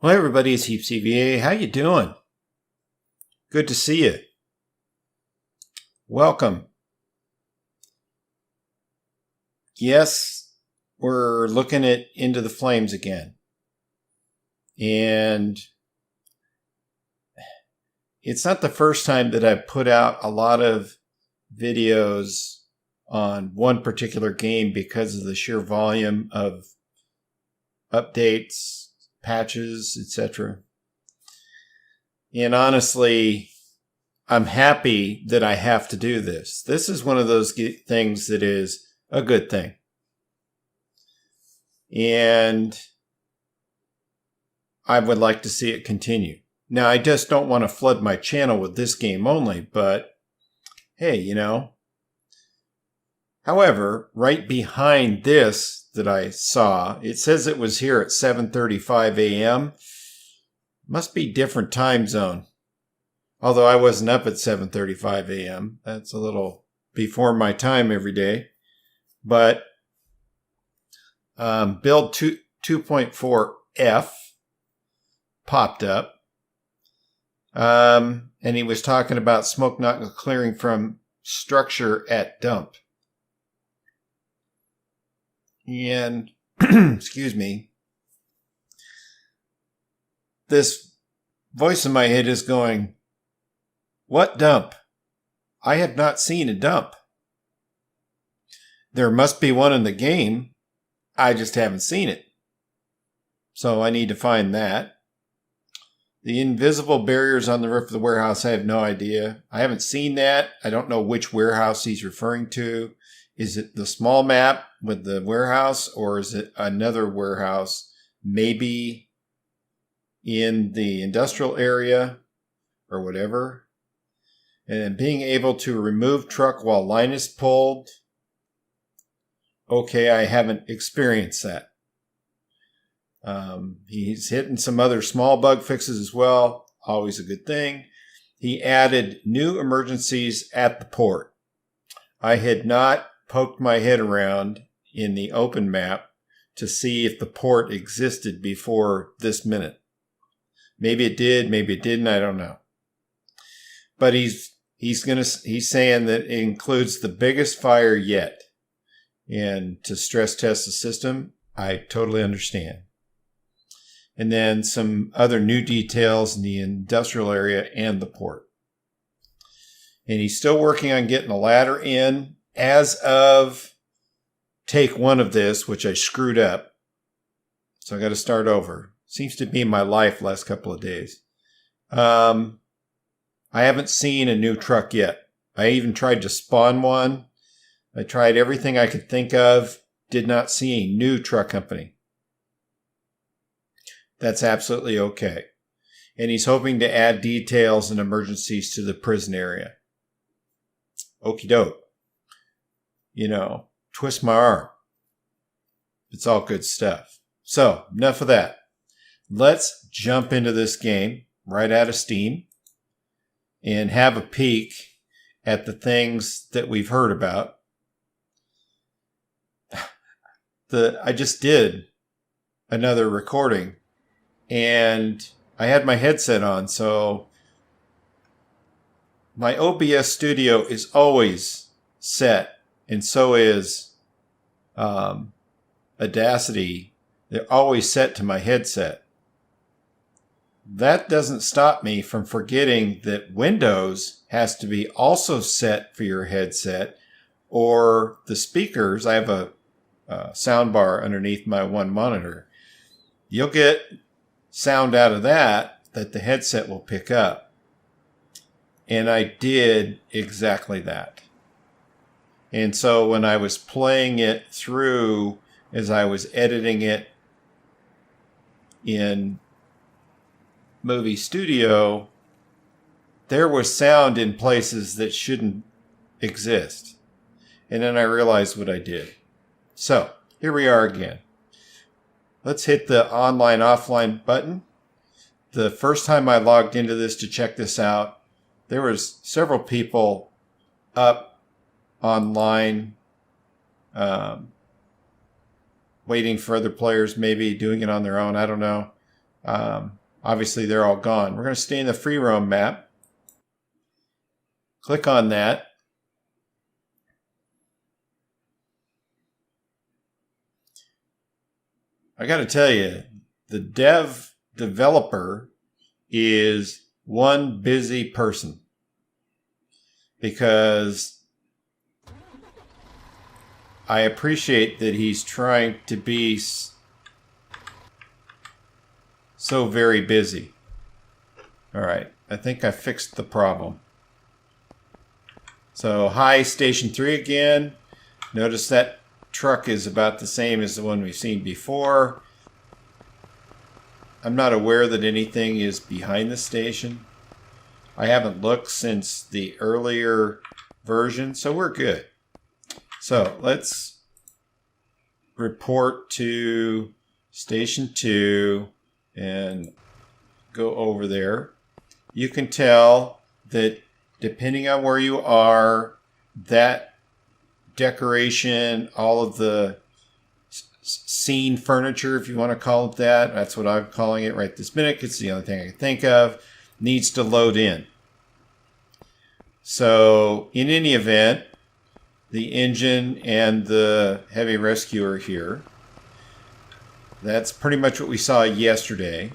Well, everybody, it's HeapCVA. How you doing? Good to see you. Welcome. Yes, we're looking at Into the Flames again. And it's not the first time that I've put out a lot of videos on one particular game because of the sheer volume of updates, patches, etc. And honestly, I'm happy that I have to do this. This is one of those things that is a good thing. And I would like to see it continue. Now, I just don't want to flood my channel with this game only, but hey, you know. However, right behind this that I saw, it says it was here at 7:35 a.m. Must be different time zone. Although I wasn't up at 7:35 a.m. That's a little before my time every day. But build 2.4F popped up. And he was talking about smoke not clearing from structure at dump. And, excuse me, this voice in my head is going, what dump? I have not seen a dump. There must be one in the game. I just haven't seen it. So I need to find that. The invisible barriers on the roof of the warehouse, I have no idea. I haven't seen that. I don't know which warehouse he's referring to. Is it the small map with the warehouse, or is it another warehouse, maybe in the industrial area or whatever? And being able to remove truck while line is pulled. Okay, I haven't experienced that. He's hitting some other small bug fixes as well. Always a good thing. He added new emergencies at the port. I had not poked my head around in the open map to see if the port existed before this minute. Maybe it did, maybe it didn't, I don't know. But he's saying that it includes the biggest fire yet. And to stress test the system, I totally understand. And then some other new details in the industrial area and the port. And he's still working on getting a ladder in. As of take one of this, which I screwed up, so I got to start over. Seems to be my life last couple of days. I haven't seen a new truck yet. I even tried to spawn one. I tried everything I could think of. Did not see a new truck company. That's absolutely okay. And he's hoping to add details and emergencies to the prison area. Okie doke. You know, twist my arm. It's all good stuff. So, enough of that. Let's jump into this game right out of Steam and have a peek at the things that we've heard about. I just did another recording and I had my headset on, so my OBS Studio is always set. And so is Audacity. They're always set to my headset. That doesn't stop me from forgetting that Windows has to be also set for your headset, or the speakers. I have a sound bar underneath my one monitor. You'll get sound out of that the headset will pick up. And I did exactly that. And so when I was playing it through, as I was editing it in Movie Studio, there was sound in places that shouldn't exist. And then I realized what I did. So here we are again. Let's hit the online offline button. The first time I logged into this to check this out, there was several people up online, waiting for other players, maybe doing it on their own. I don't know. Obviously, they're all gone. We're going to stay in the free roam map. Click on that. I got to tell you, the developer is one busy person, because I appreciate that he's trying to be so very busy. All right, I think I fixed the problem. So, hi, Station 3 again. Notice that truck is about the same as the one we've seen before. I'm not aware that anything is behind the station. I haven't looked since the earlier version, so we're good. So let's report to Station 2 and go over there. You can tell that depending on where you are, that decoration, all of the scene furniture, if you want to call it that, that's what I'm calling it right this minute. It's the only thing I can think of, needs to load in. So in any event, the engine and the heavy rescue are here. That's pretty much what we saw yesterday.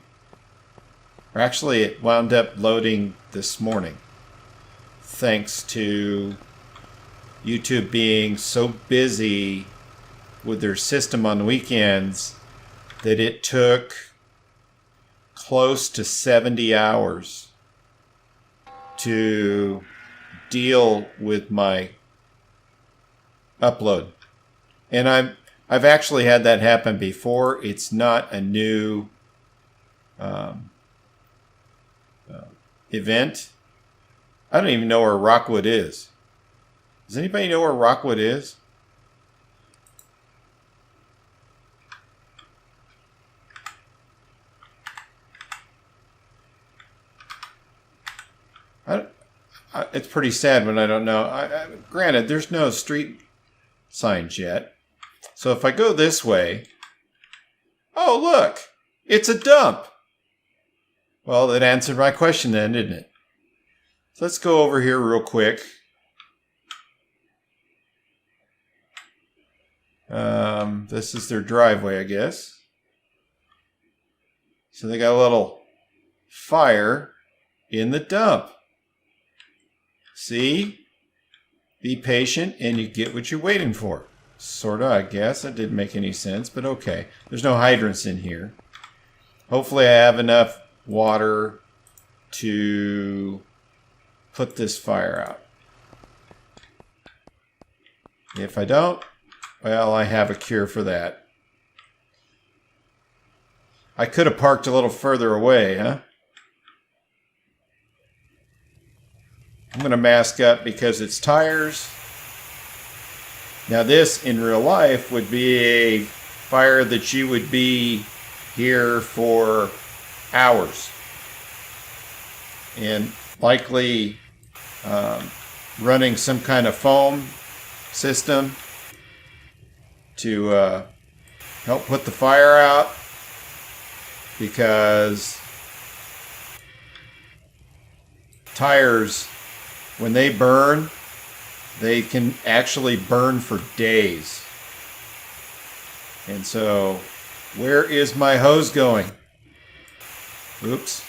Or actually, it wound up loading this morning, thanks to YouTube being so busy with their system on the weekends that it took close to 70 hours to deal with my upload. And I've actually had that happen before. It's not a new event. I don't even know where Rockwood is. Does anybody know where Rockwood is? It's pretty sad when I don't know. Granted, there's no street signs yet. So if I go this way, oh look, it's a dump. Well, that answered my question then, didn't it? So let's go over here real quick. This is their driveway, I guess. So they got a little fire in the dump. See? Be patient and you get what you're waiting for. Sorta, I guess. That didn't make any sense, but okay. There's no hydrants in here. Hopefully I have enough water to put this fire out. If I don't, well, I have a cure for that. I could have parked a little further away, huh? I'm going to mask up because it's tires. Now this, in real life, would be a fire that you would be here for hours. And likely running some kind of foam system to help put the fire out, because tires, when they burn, they can actually burn for days. And so, where is my hose going? Oops.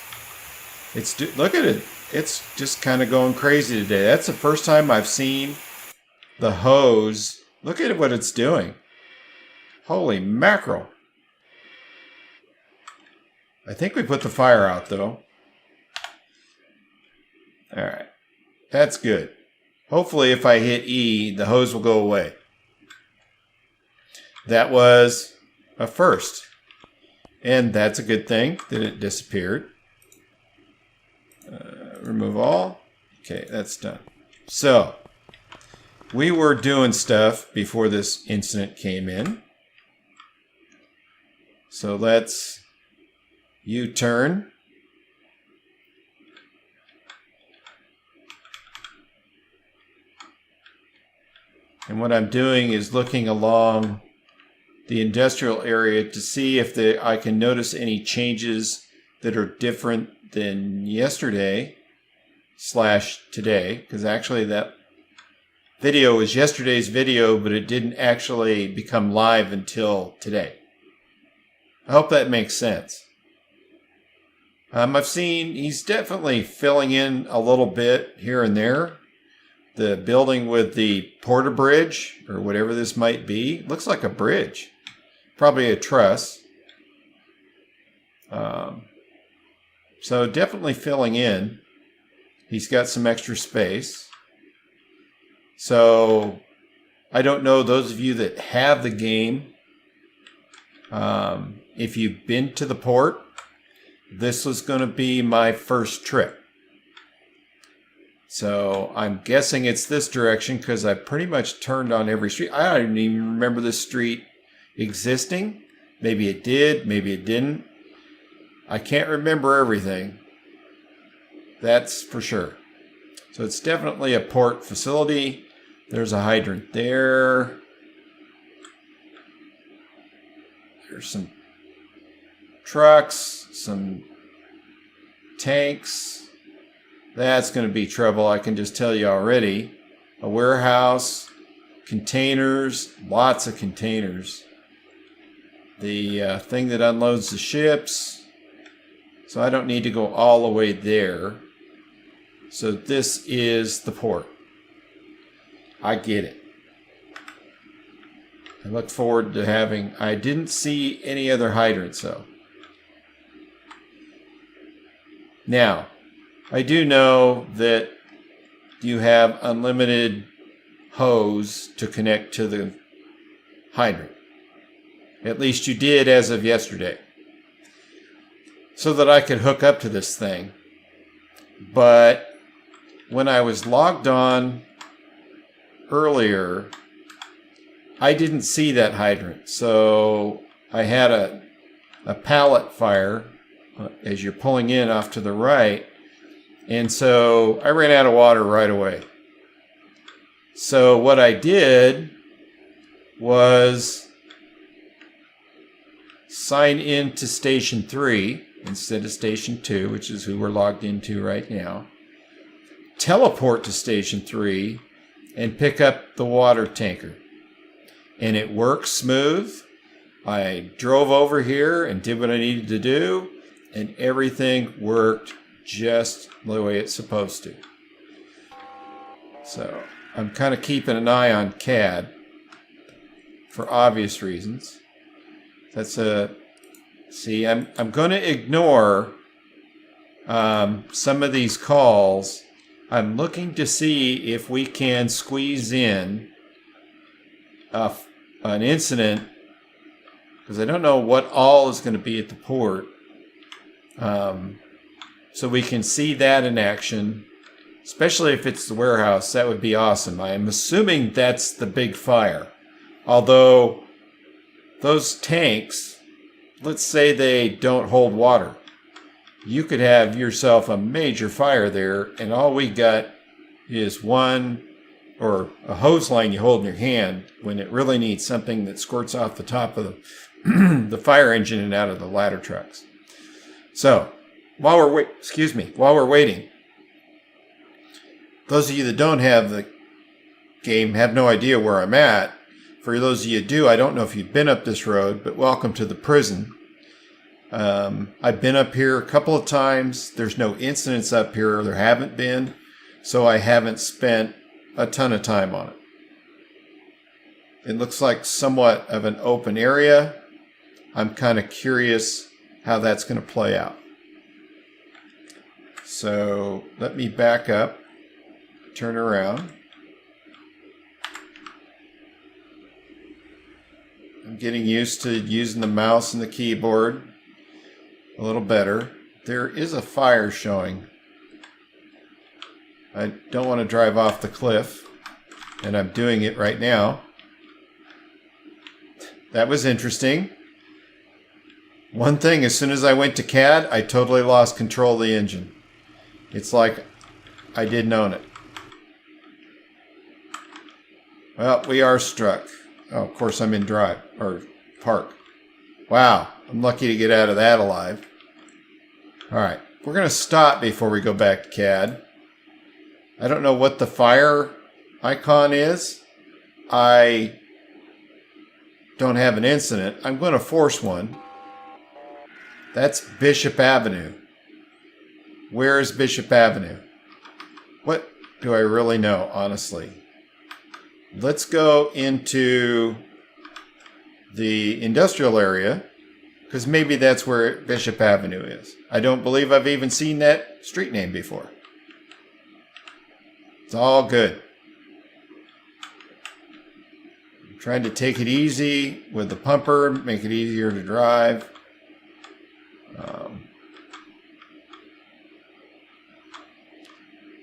Look at it. It's just kind of going crazy today. That's the first time I've seen the hose. Look at what it's doing. Holy mackerel. I think we put the fire out, though. All right. That's good. Hopefully, if I hit E, the hose will go away. That was a first. And that's a good thing that it disappeared. Remove all. Okay, that's done. So, we were doing stuff before this incident came in. So let's U-turn. And what I'm doing is looking along the industrial area to see if I can notice any changes that are different than yesterday / today, because actually that video was yesterday's video, but it didn't actually become live until today. I hope that makes sense. I've seen he's definitely filling in a little bit here and there. The building with the porta bridge, or whatever this might be, looks like a bridge. Probably a truss. So definitely filling in. He's got some extra space. So I don't know, those of you that have the game, if you've been to the port, this was going to be my first trip. So I'm guessing it's this direction because I pretty much turned on every street. I don't even remember this street existing. Maybe it did, maybe it didn't. I can't remember everything. That's for sure. So it's definitely a port facility. There's a hydrant there. There's some trucks, some tanks. That's going to be trouble, I can just tell you already. A warehouse, containers, lots of containers. The thing that unloads the ships. So I don't need to go all the way there. So this is the port. I get it. I look forward to having... I didn't see any other hydrants though. Now, I do know that you have unlimited hose to connect to the hydrant. At least you did as of yesterday. So that I could hook up to this thing. But when I was logged on earlier, I didn't see that hydrant. So I had a pallet fire as you're pulling in off to the right. And so I ran out of water right away. So what I did was sign in to Station 3 instead of Station 2, which is who we're logged into right now. Teleport to Station 3 and pick up the water tanker. And it works smooth. I drove over here and did what I needed to do, and everything worked just the way it's supposed to. So I'm kind of keeping an eye on CAD for obvious reasons. That's a... See, I'm going to ignore some of these calls. I'm looking to see if we can squeeze in an incident, because I don't know what all is going to be at the port. So we can see that in action, especially if it's the warehouse. That would be awesome. I am assuming that's the big fire. Although those tanks, let's say they don't hold water. You could have yourself a major fire there, and all we got is one, or a hose line you hold in your hand when it really needs something that squirts off the top of the fire engine and out of the ladder trucks. So while we're waiting, those of you that don't have the game have no idea where I'm at. For those of you who do, I don't know if you've been up this road, but welcome to the prison. I've been up here a couple of times. There's no incidents up here. There haven't been. So I haven't spent a ton of time on it. It looks like somewhat of an open area. I'm kind of curious how that's going to play out. So let me back up, turn around. I'm getting used to using the mouse and the keyboard a little better. There is a fire showing. I don't want to drive off the cliff, and I'm doing it right now. That was interesting. One thing, as soon as I went to CAD, I totally lost control of the engine. It's like I didn't own it. Well, we are struck. Oh, of course I'm in drive, or park. Wow, I'm lucky to get out of that alive. All right, we're going to stop before we go back to CAD. I don't know what the fire icon is. I don't have an incident. I'm going to force one. That's Bishop Avenue. Where is Bishop Avenue? What do I really know, honestly? Let's go into the industrial area, because maybe that's where Bishop Avenue is. I don't believe I've even seen that street name before. It's all good. I'm trying to take it easy with the pumper, make it easier to drive.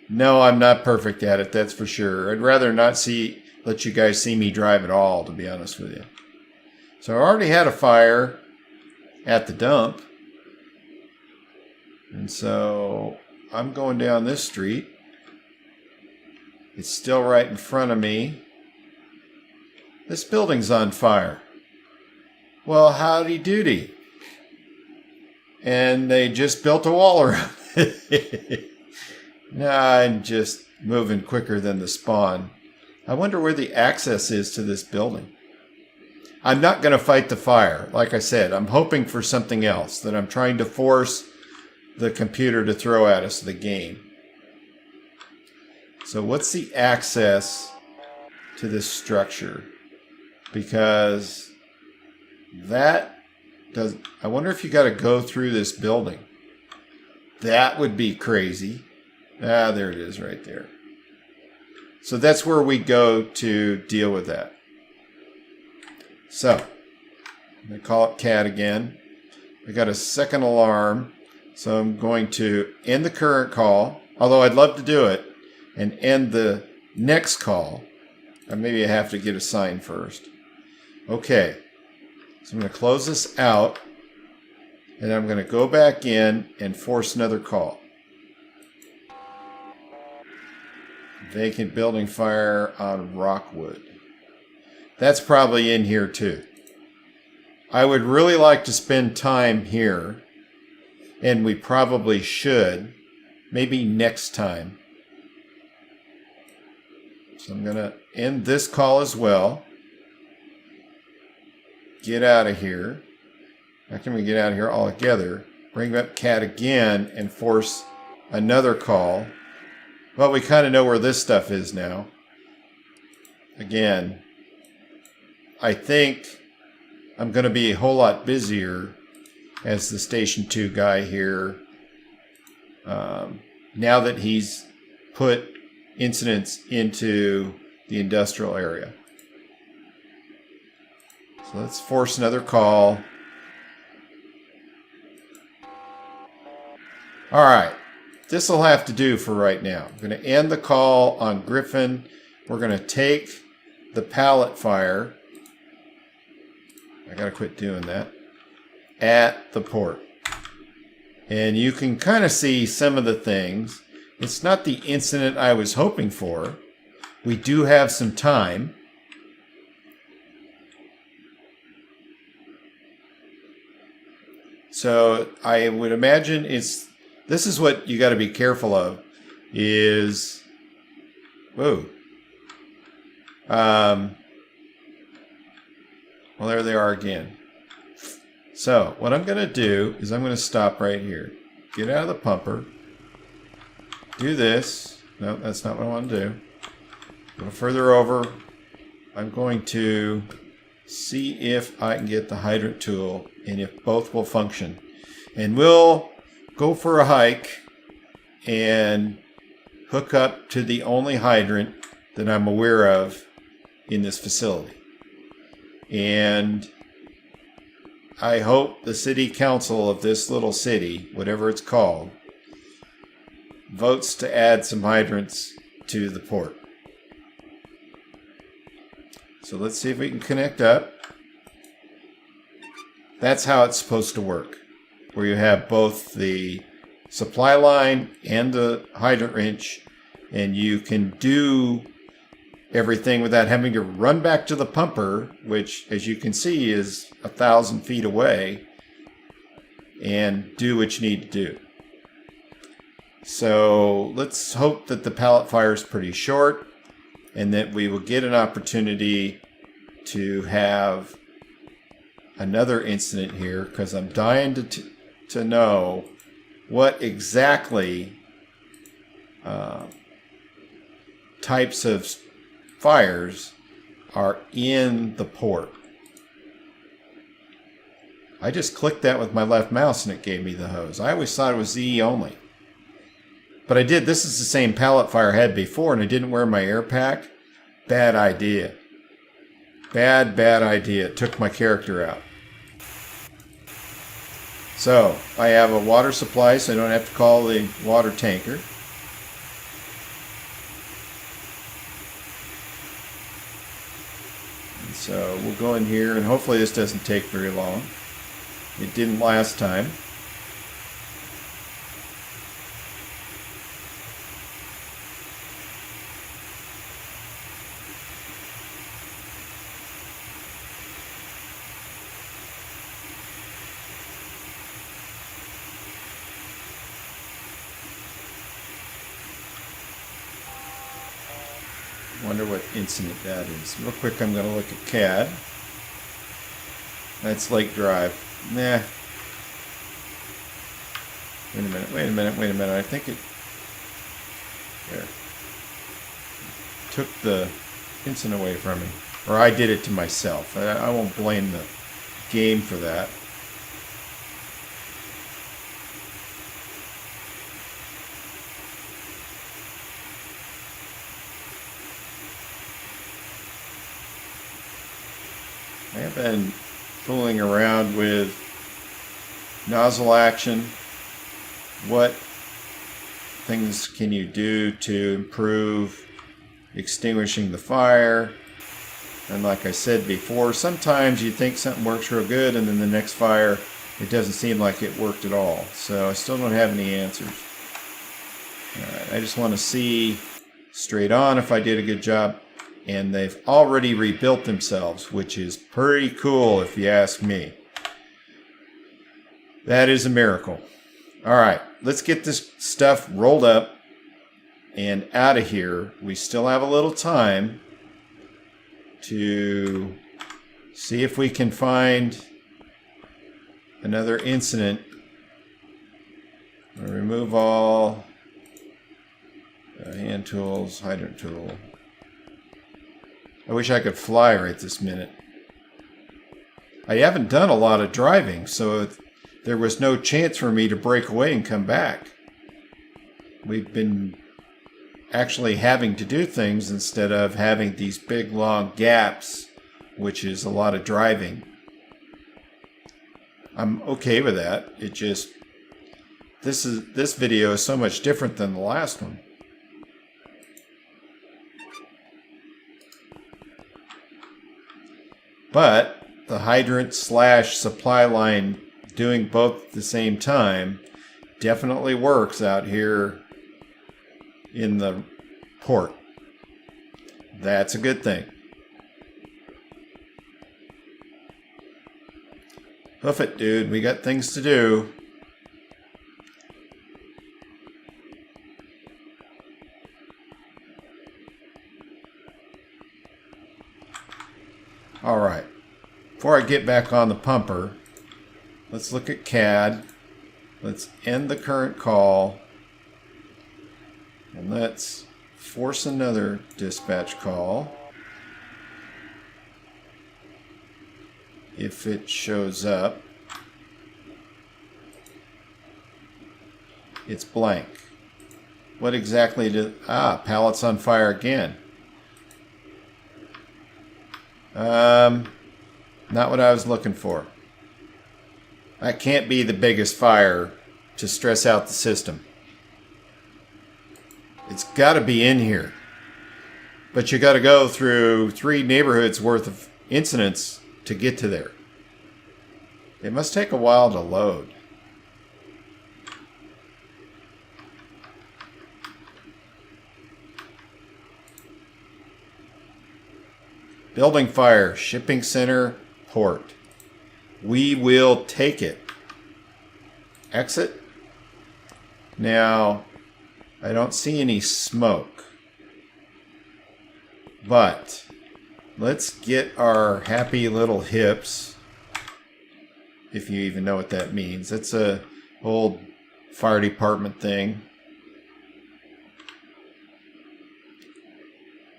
No, I'm not perfect at it, that's for sure. I'd rather not let you guys see me drive at all, to be honest with you. So I already had a fire at the dump. And so I'm going down this street. It's still right in front of me. This building's on fire. Well, howdy doody. And they just built a wall around it. Nah, I'm just moving quicker than the spawn. I wonder where the access is to this building. I'm not going to fight the fire. Like I said, I'm hoping for something else that I'm trying to force the computer to throw at us, the game. So what's the access to this structure? Because that does... I wonder if you got to go through this building. That would be crazy. Ah, there it is right there. So that's where we go to deal with that. So, I'm going to call up CAD again. I got a second alarm, so I'm going to end the current call, although I'd love to do it, and end the next call. Or maybe I have to get a sign first. Okay, so I'm going to close this out, and I'm going to go back in and force another call. Vacant building fire on Rockwood. That's probably in here too. I would really like to spend time here, and we probably should, maybe next time. So I'm going to end this call as well. Get out of here. How can we get out of here all together? Bring up CAD again and force another call. Well, we kind of know where this stuff is now. Again, I think I'm going to be a whole lot busier as the Station 2 guy here. Now that he's put incidents into the industrial area. So let's force another call. All right. This will have to do for right now. I'm going to end the call on Griffin. We're going to take the Pallet Fire. I got to quit doing that. At the port. And you can kind of see some of the things. It's not the incident I was hoping for. We do have some time. So I would imagine this is what you got to be careful of, is, whoa. Well, there they are again. So what I'm going to do is I'm going to stop right here. Get out of the pumper. Do this. No, that's not what I want to do. A little further over. I'm going to see if I can get the hydrant tool and if both will function. And we'll go for a hike and hook up to the only hydrant that I'm aware of in this facility. And I hope the city council of this little city, whatever it's called, votes to add some hydrants to the port. So let's see if we can connect up. That's how it's supposed to work, where you have both the supply line and the hydrant wrench, and you can do everything without having to run back to the pumper, which, as you can see, is 1,000 feet away, and do what you need to do. So let's hope that the pallet fire is pretty short and that we will get an opportunity to have another incident here, because I'm dying to know what exactly types of fires are in the port. I just clicked that with my left mouse and it gave me the hose. I always thought it was E only. But I did. This is the same pallet fire I had before, and I didn't wear my air pack. Bad idea. Bad idea. It took my character out. So, I have a water supply, so I don't have to call the water tanker. And so, we'll go in here, and hopefully this doesn't take very long. It didn't last time. Wonder what incident that is. Real quick, I'm going to look at CAD. That's Lake Drive. Nah. Wait a minute. I think it... There. Took the incident away from me. Or I did it to myself. I won't blame the game for that. I have been fooling around with nozzle action. What things can you do to improve extinguishing the fire? And like I said before, sometimes you think something works real good and then the next fire it doesn't seem like it worked at all. So I still don't have any answers. Alright, I just want to see straight on if I did a good job. And they've already rebuilt themselves, which is pretty cool if you ask me. That is a miracle. Alright, let's get this stuff rolled up and out of here. We still have a little time to see if we can find another incident. I'll remove all hand tools, hydrant tool. I wish I could fly right this minute. I haven't done a lot of driving, so there was no chance for me to break away and come back. We've been actually having to do things instead of having these big long gaps, which is a lot of driving. I'm okay with that. It just this video is so much different than the last one. But the hydrant / supply line doing both at the same time definitely works out here in the port. That's a good thing. Hoof it, dude. We got things to do. All right. Before I get back on the pumper, let's look at CAD. Let's end the current call. And let's force another dispatch call. If it shows up, it's blank. What exactly did... pallet's on fire again. Not what I was looking for. That can't be the biggest fire to stress out the system. It's got to be in here. But you got to go through 3 neighborhoods worth of incidents to get to there. It must take a while to load. Building fire, shipping center, port. We will take it. Exit. Now, I don't see any smoke. But let's get our happy little hips, if you even know what that means. It's a old fire department thing.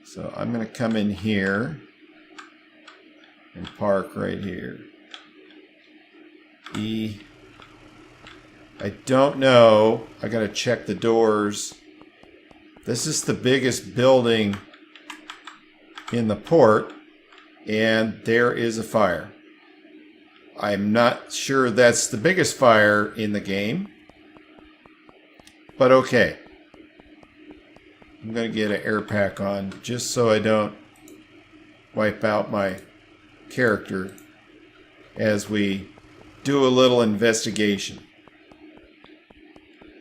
So I'm going to come in here and park right here. E. I don't know. I got to check the doors. This is the biggest building in the port, and there is a fire. I'm not sure that's the biggest fire in the game, but okay. I'm going to get an air pack on just so I don't wipe out my character as we do a little investigation.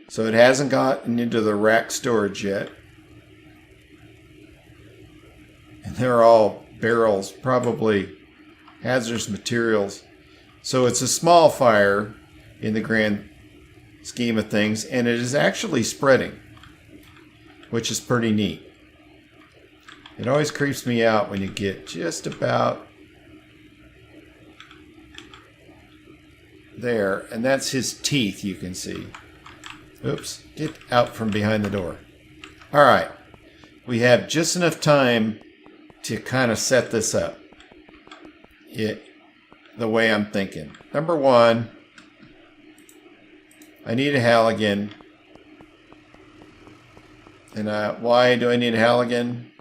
So it hasn't gotten into the rack storage yet. And they're all barrels, probably hazardous materials. So it's a small fire in the grand scheme of things, and it is actually spreading, which is pretty neat. It always creeps me out when you get just about there, and that's his teeth, you can see. Oops, get out from behind the door. All right, we have just enough time to kind of set this up the way I'm thinking. Number one, I need a Halligan. And why do I need a Halligan?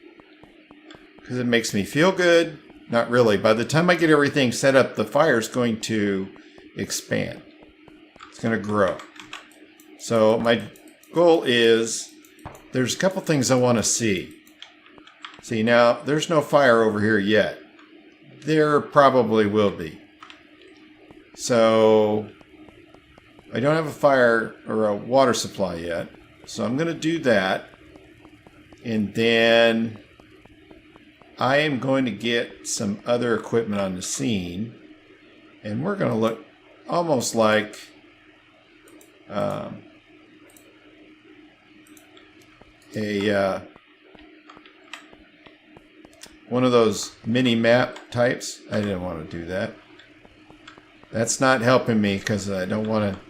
Because it makes me feel good. Not really. By the time I get everything set up, the fire's going to expand. It's going to grow. So my goal is, there's a couple things I want to see. See, now, there's no fire over here yet. There probably will be. So I don't have a fire or a water supply yet. So I'm going to do that. And then I am going to get some other equipment on the scene. And we're going to look almost like one of those mini map types. I didn't want to do that. That's not helping me because I don't want to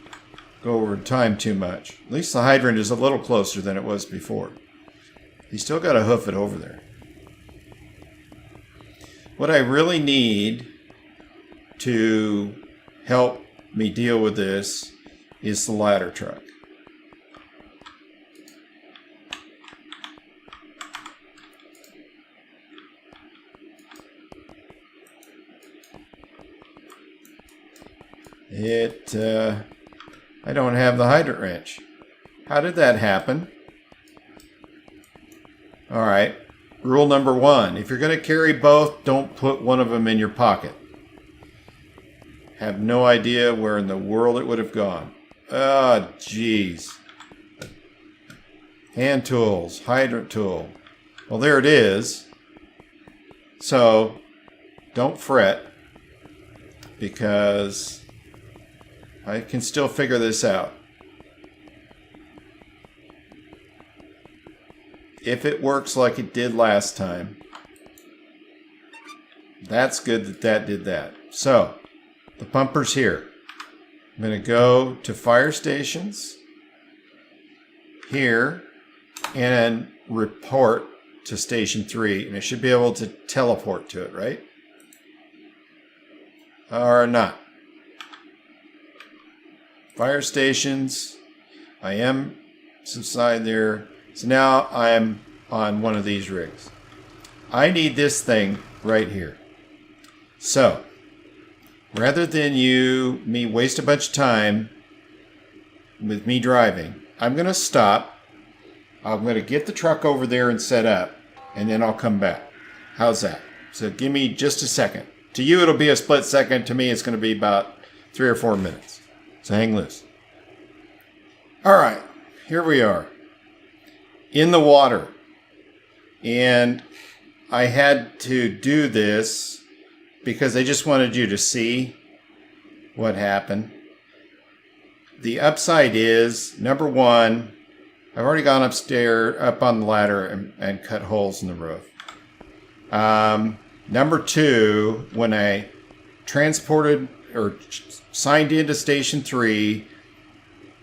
go over time too much. At least the hydrant is a little closer than it was before. You still got to hoof it over there. What I really need to help me deal with this is the ladder truck. I don't have the hydrant wrench. How did that happen? All right. Rule number one, if you're going to carry both, don't put one of them in your pocket. Have no idea where in the world it would have gone. Oh, jeez. Hand tools, hydrant tool. Well, there it is. So, don't fret, because I can still figure this out. If it works like it did last time, that's good that that did that. So, the pumper's here. I'm going to go to fire stations here and report to station 3, and I should be able to teleport to it, right? Or not. Fire stations. I am subside there. So now I'm on one of these rigs. I need this thing right here. So, rather than me waste a bunch of time with me driving, I'm going to stop. I'm going to get the truck over there and set up, and then I'll come back. How's that? So give me just a second. To you, it'll be a split second. To me, it's going to be about 3 or 4 minutes. So hang loose. All right, here we are in the water. And I had to do this because I just wanted you to see what happened. The upside is, number one, I've already gone upstairs, up on the ladder, and cut holes in the roof. Number 2, when I transported or signed into Station 3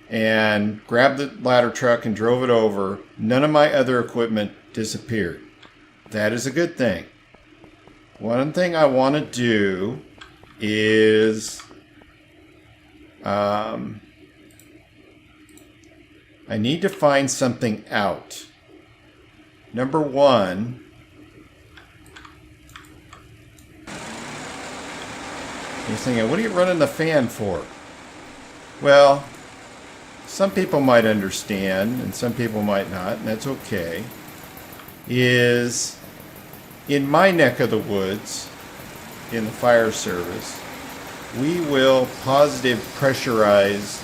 and grabbed the ladder truck and drove it over, none of my other equipment disappeared. That is a good thing. One thing I want to do is I need to find something out. Number 1, you're thinking, what are you running the fan for? Well, some people might understand and some people might not, and that's okay. Is in my neck of the woods, in the fire service, we will positive pressurize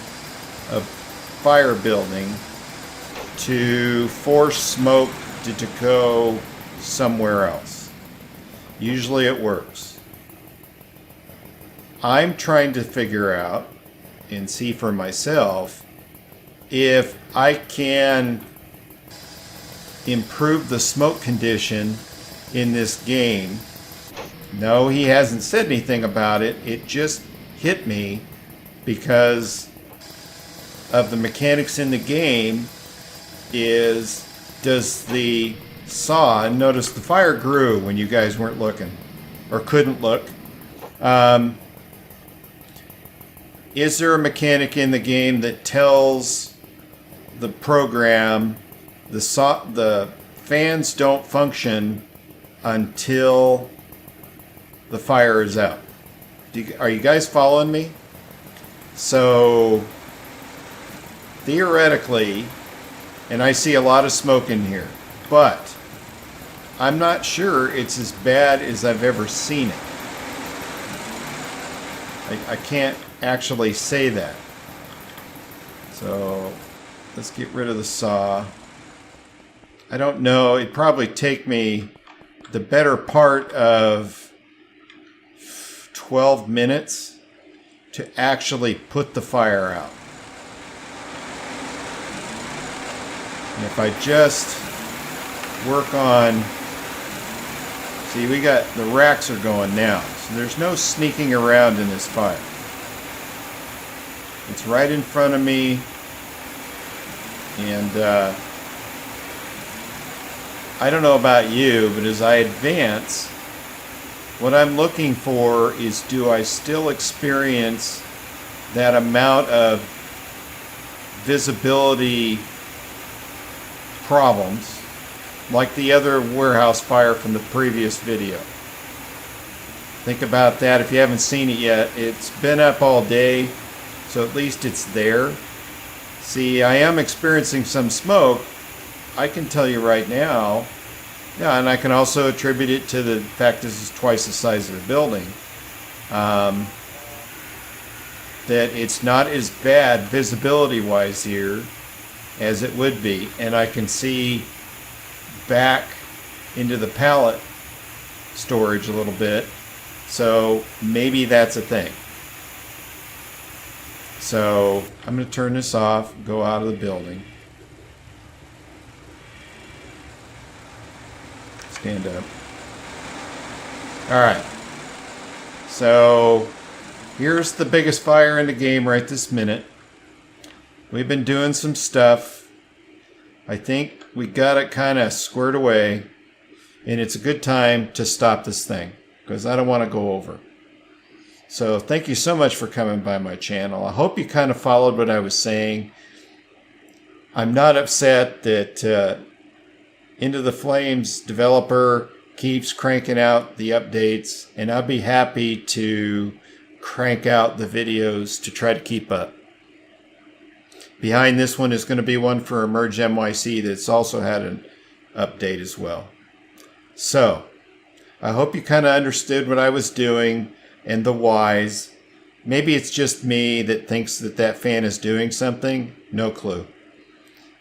a fire building to force smoke to go somewhere else. Usually it works. I'm trying to figure out and see for myself if I can improve the smoke condition in this game. No, he hasn't said anything about it. It just hit me because of the mechanics in the game. Does the saw, and notice the fire grew when you guys weren't looking or couldn't look. Is there a mechanic in the game that tells the program the fans don't function until the fire is out? Are you guys following me? So theoretically, and I see a lot of smoke in here, but I'm not sure it's as bad as I've ever seen it. I can't actually say that. So let's get rid of the saw. I don't know. It'd probably take me the better part of 12 minutes to actually put the fire out. And if I just work on, see, we got the racks are going now, so there's no sneaking around in this fire. It's right in front of me, and I don't know about you, but as I advance, what I'm looking for is, do I still experience that amount of visibility problems like the other warehouse fire from the previous video? Think about that. If you haven't seen it yet, it's been up all day, so at least it's there. See, I am experiencing some smoke. I can tell you right now, yeah, and I can also attribute it to the fact this is twice the size of the building, that it's not as bad visibility-wise here as it would be. And I can see back into the pallet storage a little bit, so maybe that's a thing. So I'm going to turn this off, go out of the building. Stand up. Alright. So here's the biggest fire in the game right this minute. We've been doing some stuff. I think we got it kind of squared away. And it's a good time to stop this thing, because I don't want to go over. So thank you so much for coming by my channel. I hope you kind of followed what I was saying. I'm not upset that Into the Flames developer keeps cranking out the updates, and I'll be happy to crank out the videos to try to keep up. Behind this one is going to be one for Emerge NYC that's also had an update as well. So I hope you kind of understood what I was doing and the whys. Maybe it's just me that thinks that that fan is doing something. No clue.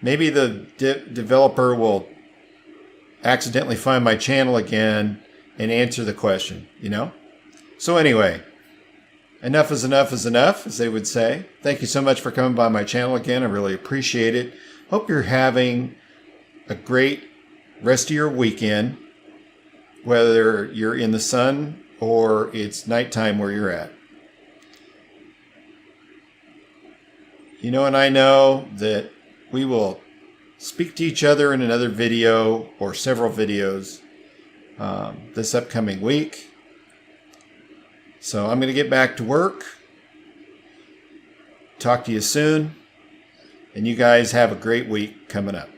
Maybe the developer will accidentally find my channel again and answer the question, you know? So anyway, enough is enough, as they would say. Thank you so much for coming by my channel again. I really appreciate it. Hope you're having a great rest of your weekend, whether you're in the sun or it's nighttime where you're at. You know, and I know that we will speak to each other in another video or several videos this upcoming week. So I'm going to get back to work. Talk to you soon. And you guys have a great week coming up.